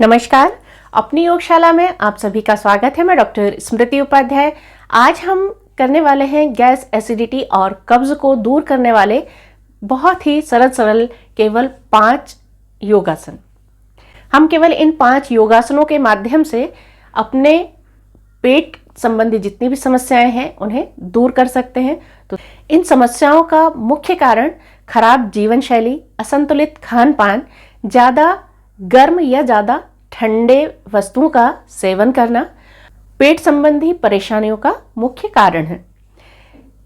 नमस्कार। अपनी योगशाला में आप सभी का स्वागत है। मैं डॉक्टर स्मृति उपाध्याय। आज हम करने वाले हैं गैस, एसिडिटी और कब्ज को दूर करने वाले बहुत ही सरल केवल 5 योगासन। हम केवल इन 5 योगासनों के माध्यम से अपने पेट संबंधी जितनी भी समस्याएं हैं उन्हें दूर कर सकते हैं। तो इन समस्याओं का मुख्य कारण खराब जीवन शैली, असंतुलित खान पान, ज़्यादा गर्म या ज़्यादा ठंडे वस्तुओं का सेवन करना पेट संबंधी परेशानियों का मुख्य कारण है।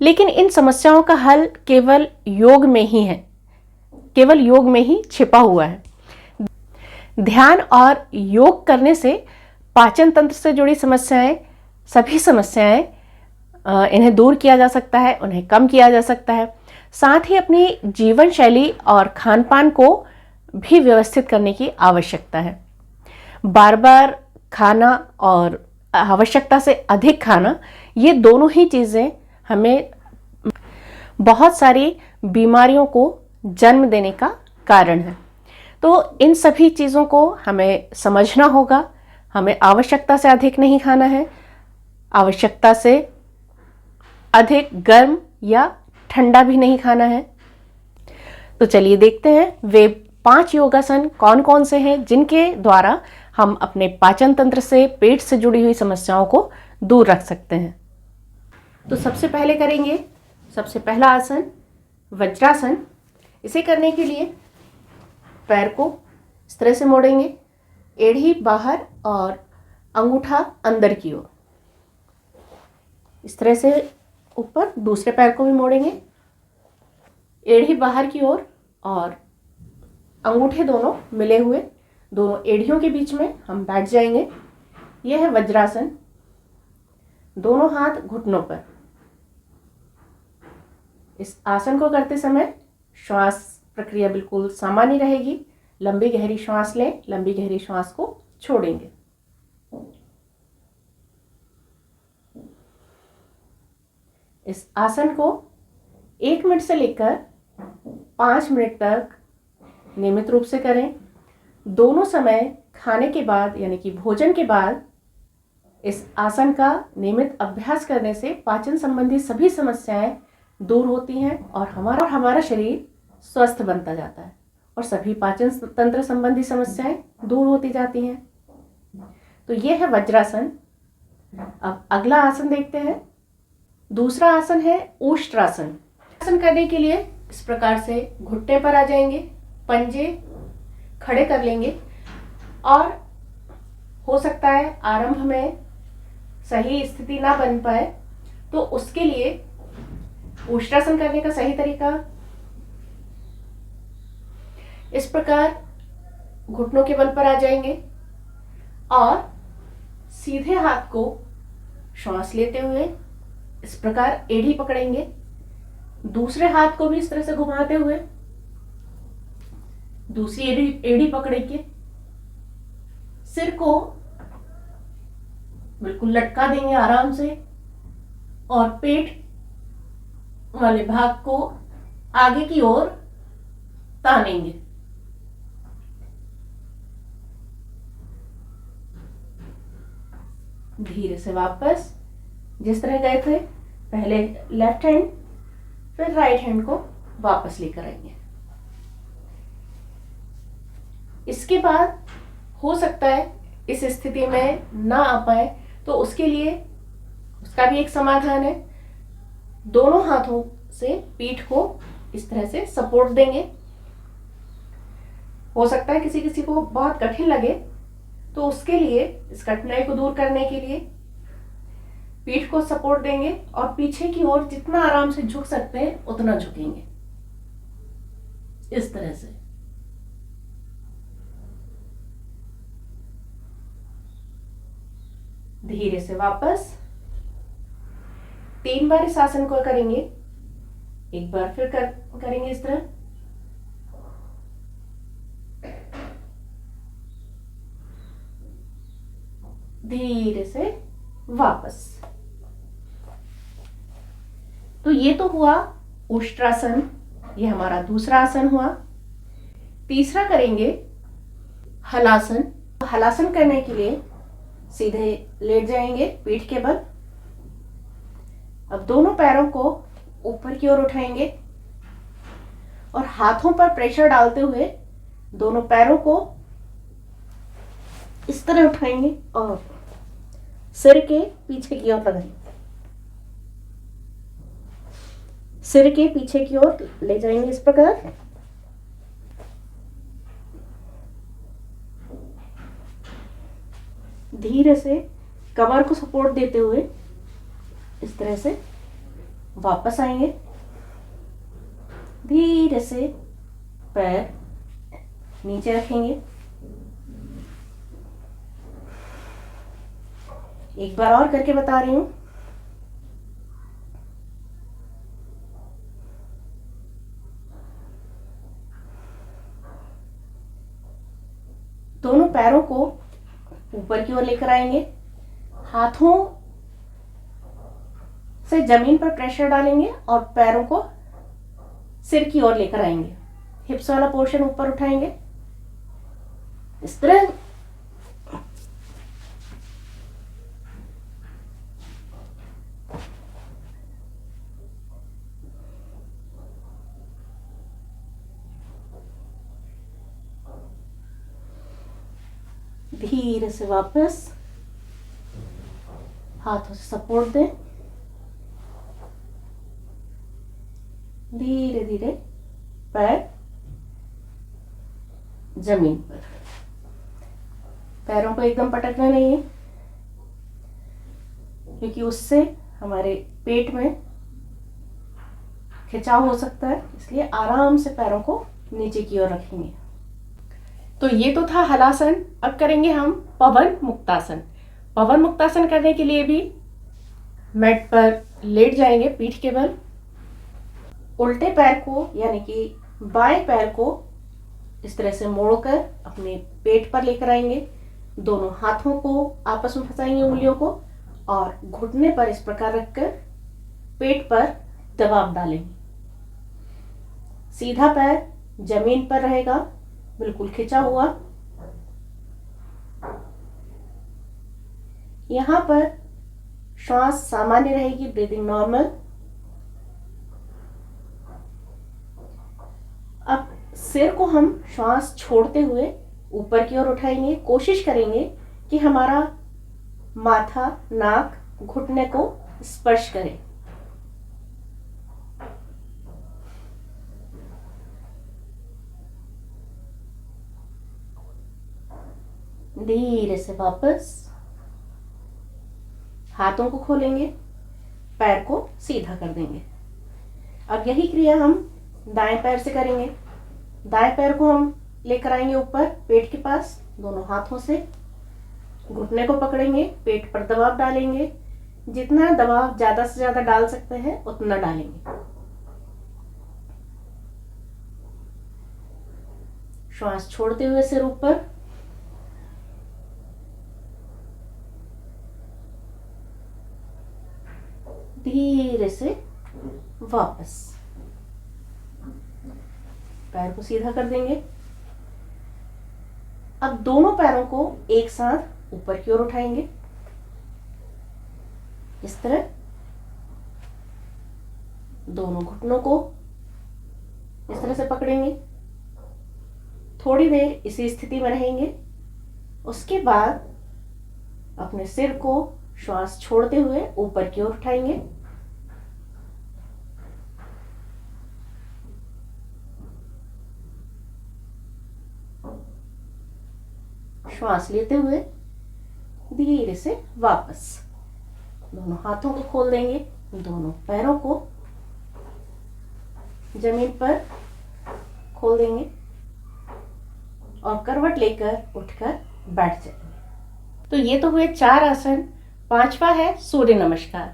लेकिन इन समस्याओं का हल केवल योग में ही है, केवल योग में ही छिपा हुआ है। ध्यान और योग करने से पाचन तंत्र से जुड़ी समस्याएं, सभी समस्याएं इन्हें दूर किया जा सकता है, उन्हें कम किया जा सकता है। साथ ही अपनी जीवन शैली और खान पान को भी व्यवस्थित करने की आवश्यकता है। बार बार खाना और आवश्यकता से अधिक खाना, ये दोनों ही चीज़ें हमें बहुत सारी बीमारियों को जन्म देने का कारण है। तो इन सभी चीज़ों को हमें समझना होगा। हमें आवश्यकता से अधिक नहीं खाना है, आवश्यकता से अधिक गर्म या ठंडा भी नहीं खाना है। तो चलिए देखते हैं वे 5 योगासन कौन कौन से हैं जिनके द्वारा हम अपने पाचन तंत्र से, पेट से जुड़ी हुई समस्याओं को दूर रख सकते हैं। तो सबसे पहला आसन वज्रासन। इसे करने के लिए पैर को इस तरह से मोड़ेंगे, एड़ी बाहर और अंगूठा अंदर की ओर। इस तरह से ऊपर दूसरे पैर को भी मोड़ेंगे, एड़ी बाहर की ओर और अंगूठे दोनों मिले हुए, दोनों एड़ियों के बीच में हम बैठ जाएंगे। यह है वज्रासन। दोनों हाथ घुटनों पर। इस आसन को करते समय श्वास प्रक्रिया बिल्कुल सामान्य रहेगी। लंबी गहरी श्वास लें, लंबी गहरी श्वास को छोड़ेंगे। इस आसन को 1 मिनट से लेकर 5 मिनट तक नियमित रूप से करें। दोनों समय खाने के बाद यानी कि भोजन के बाद इस आसन का नियमित अभ्यास करने से पाचन संबंधी सभी समस्याएं दूर होती हैं और हमारा शरीर स्वस्थ बनता जाता है और सभी पाचन तंत्र संबंधी समस्याएं दूर होती जाती हैं। तो यह है वज्रासन। अब अगला आसन देखते हैं। दूसरा आसन है उष्ट्रासन। आसन करने के लिए इस प्रकार से घुटने पर आ जाएंगे, पंजे खड़े कर लेंगे और हो सकता है आरंभ में सही स्थिति ना बन पाए, तो उसके लिए उष्ट्रासन करने का सही तरीका इस प्रकार घुटनों के बल पर आ जाएंगे और सीधे हाथ को श्वास लेते हुए इस प्रकार एड़ी पकड़ेंगे। दूसरे हाथ को भी इस तरह से घुमाते हुए दूसरी एड़ी पकड़ेंगे। सिर को बिल्कुल लटका देंगे आराम से और पेट वाले भाग को आगे की ओर तानेंगे। धीरे से वापस जिस तरह गए थे, पहले लेफ्ट हैंड फिर राइट हैंड को वापस लेकर आएंगे। इसके बाद हो सकता है इस स्थिति में ना आ पाए, तो उसके लिए उसका भी एक समाधान है। दोनों हाथों से पीठ को इस तरह से सपोर्ट देंगे। हो सकता है किसी किसी को बहुत कठिन लगे, तो उसके लिए, इस कठिनाई को दूर करने के लिए पीठ को सपोर्ट देंगे और पीछे की ओर जितना आराम से झुक सकते हैं उतना झुकेंगे, इस तरह से। धीरे से वापस 3 बार इस आसन को करेंगे। एक बार फिर करेंगे इस तरह। धीरे से वापस। तो ये तो हुआ उष्ट्रासन, ये हमारा दूसरा आसन हुआ। तीसरा करेंगे हलासन। हलासन करने के लिए सीधे लेट जाएंगे पीठ के बल। अब दोनों पैरों को ऊपर की ओर उठाएंगे और हाथों पर प्रेशर डालते हुए दोनों पैरों को इस तरह उठाएंगे और सिर के पीछे की ओर लगाएंगे। सिर के पीछे की ओर ले जाएंगे इस प्रकार। धीरे से कमर को सपोर्ट देते हुए इस तरह से वापस आएंगे। धीरे से पैर नीचे रखेंगे। एक बार और करके बता रही हूं। दोनों पैरों को ऊपर की ओर लेकर आएंगे। हाथों से जमीन पर प्रेशर डालेंगे और पैरों को सिर की ओर लेकर आएंगे। हिप्स वाला पोर्शन ऊपर उठाएंगे इस तरह। धीरे से वापस हाथों से सपोर्ट दें। धीरे धीरे पैर जमीन पर। पैरों को एकदम पटकना नहीं है, क्योंकि उससे हमारे पेट में खिंचाव हो सकता है। इसलिए आराम से पैरों को नीचे की ओर रखेंगे। तो ये तो था हलासन। अब करेंगे हम पवन मुक्तासन। पवन मुक्तासन करने के लिए भी मैट पर लेट जाएंगे पीठ के बल। उल्टे पैर को यानी कि बाएं पैर को इस तरह से मोड़कर अपने पेट पर लेकर आएंगे। दोनों हाथों को आपस में फंसाएंगे, उंगलियों को, और घुटने पर इस प्रकार रखकर पेट पर दबाव डालेंगे। सीधा पैर जमीन पर रहेगा, बिल्कुल खिंचा हुआ। यहां पर श्वास सामान्य रहेगी, ब्रीदिंग नॉर्मल। अब सिर को हम श्वास छोड़ते हुए ऊपर की ओर उठाएंगे। कोशिश करेंगे कि हमारा माथा, नाक घुटने को स्पर्श करे। धीरे से वापस हाथों को खोलेंगे, पैर को सीधा कर देंगे। अब यही क्रिया हम दाएं पैर से करेंगे। दाएं पैर को हम लेकर आएंगे ऊपर पेट के पास, दोनों हाथों से घुटने को पकड़ेंगे, पेट पर दबाव डालेंगे। जितना दबाव ज्यादा से ज्यादा डाल सकते हैं उतना डालेंगे। श्वास छोड़ते हुए सिर ऊपर। धीरे से वापस पैर को सीधा कर देंगे। अब दोनों पैरों को एक साथ ऊपर की ओर उठाएंगे इस तरह। दोनों घुटनों को इस तरह से पकड़ेंगे। थोड़ी देर इसी स्थिति में रहेंगे। उसके बाद अपने सिर को श्वास छोड़ते हुए ऊपर की ओर उठाएंगे। श्वास लेते हुए धीरे से वापस दोनों हाथों को खोल देंगे। दोनों पैरों को जमीन पर खोल देंगे और करवट लेकर उठकर बैठ जाएंगे। तो ये तो हुए 4 आसन। 5वां है सूर्य नमस्कार।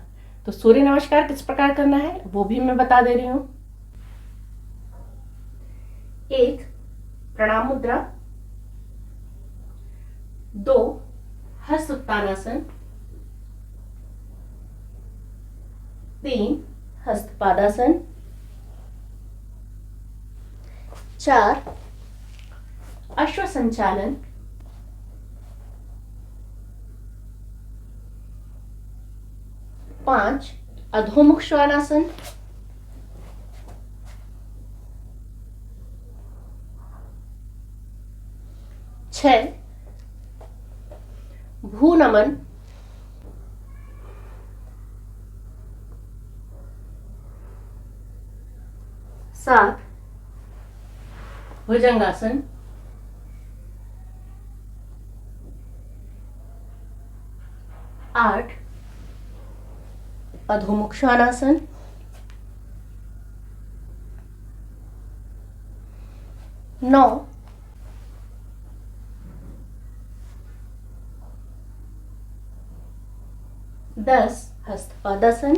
तो सूर्य नमस्कार किस प्रकार करना है वो भी मैं बता दे रही हूं। 1 प्रणाम मुद्रा, 2 हस्त उत्तानासन, 3 हस्त पादासन, 4 अश्व संचालन, 5 अधोमुख श्वानासन, 6 भूनमन, 7 भुजंगासन, 8 अधोमुख श्वानासन, 9 10 हस्तपादासन,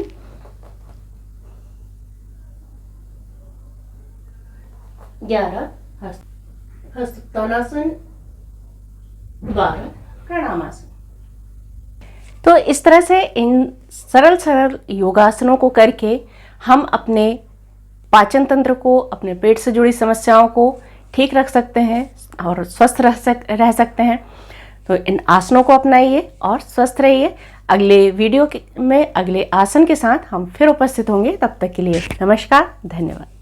11 हस्तोत्तानासन, 12 प्रणामासन। तो इस तरह से इन सरल सरल योगासनों को करके हम अपने पाचन तंत्र को, अपने पेट से जुड़ी समस्याओं को ठीक रख सकते हैं और स्वस्थ रह सकते हैं। तो इन आसनों को अपनाइए और स्वस्थ रहिए। अगले वीडियो में अगले आसन के साथ हम फिर उपस्थित होंगे। तब तक के लिए नमस्कार, धन्यवाद।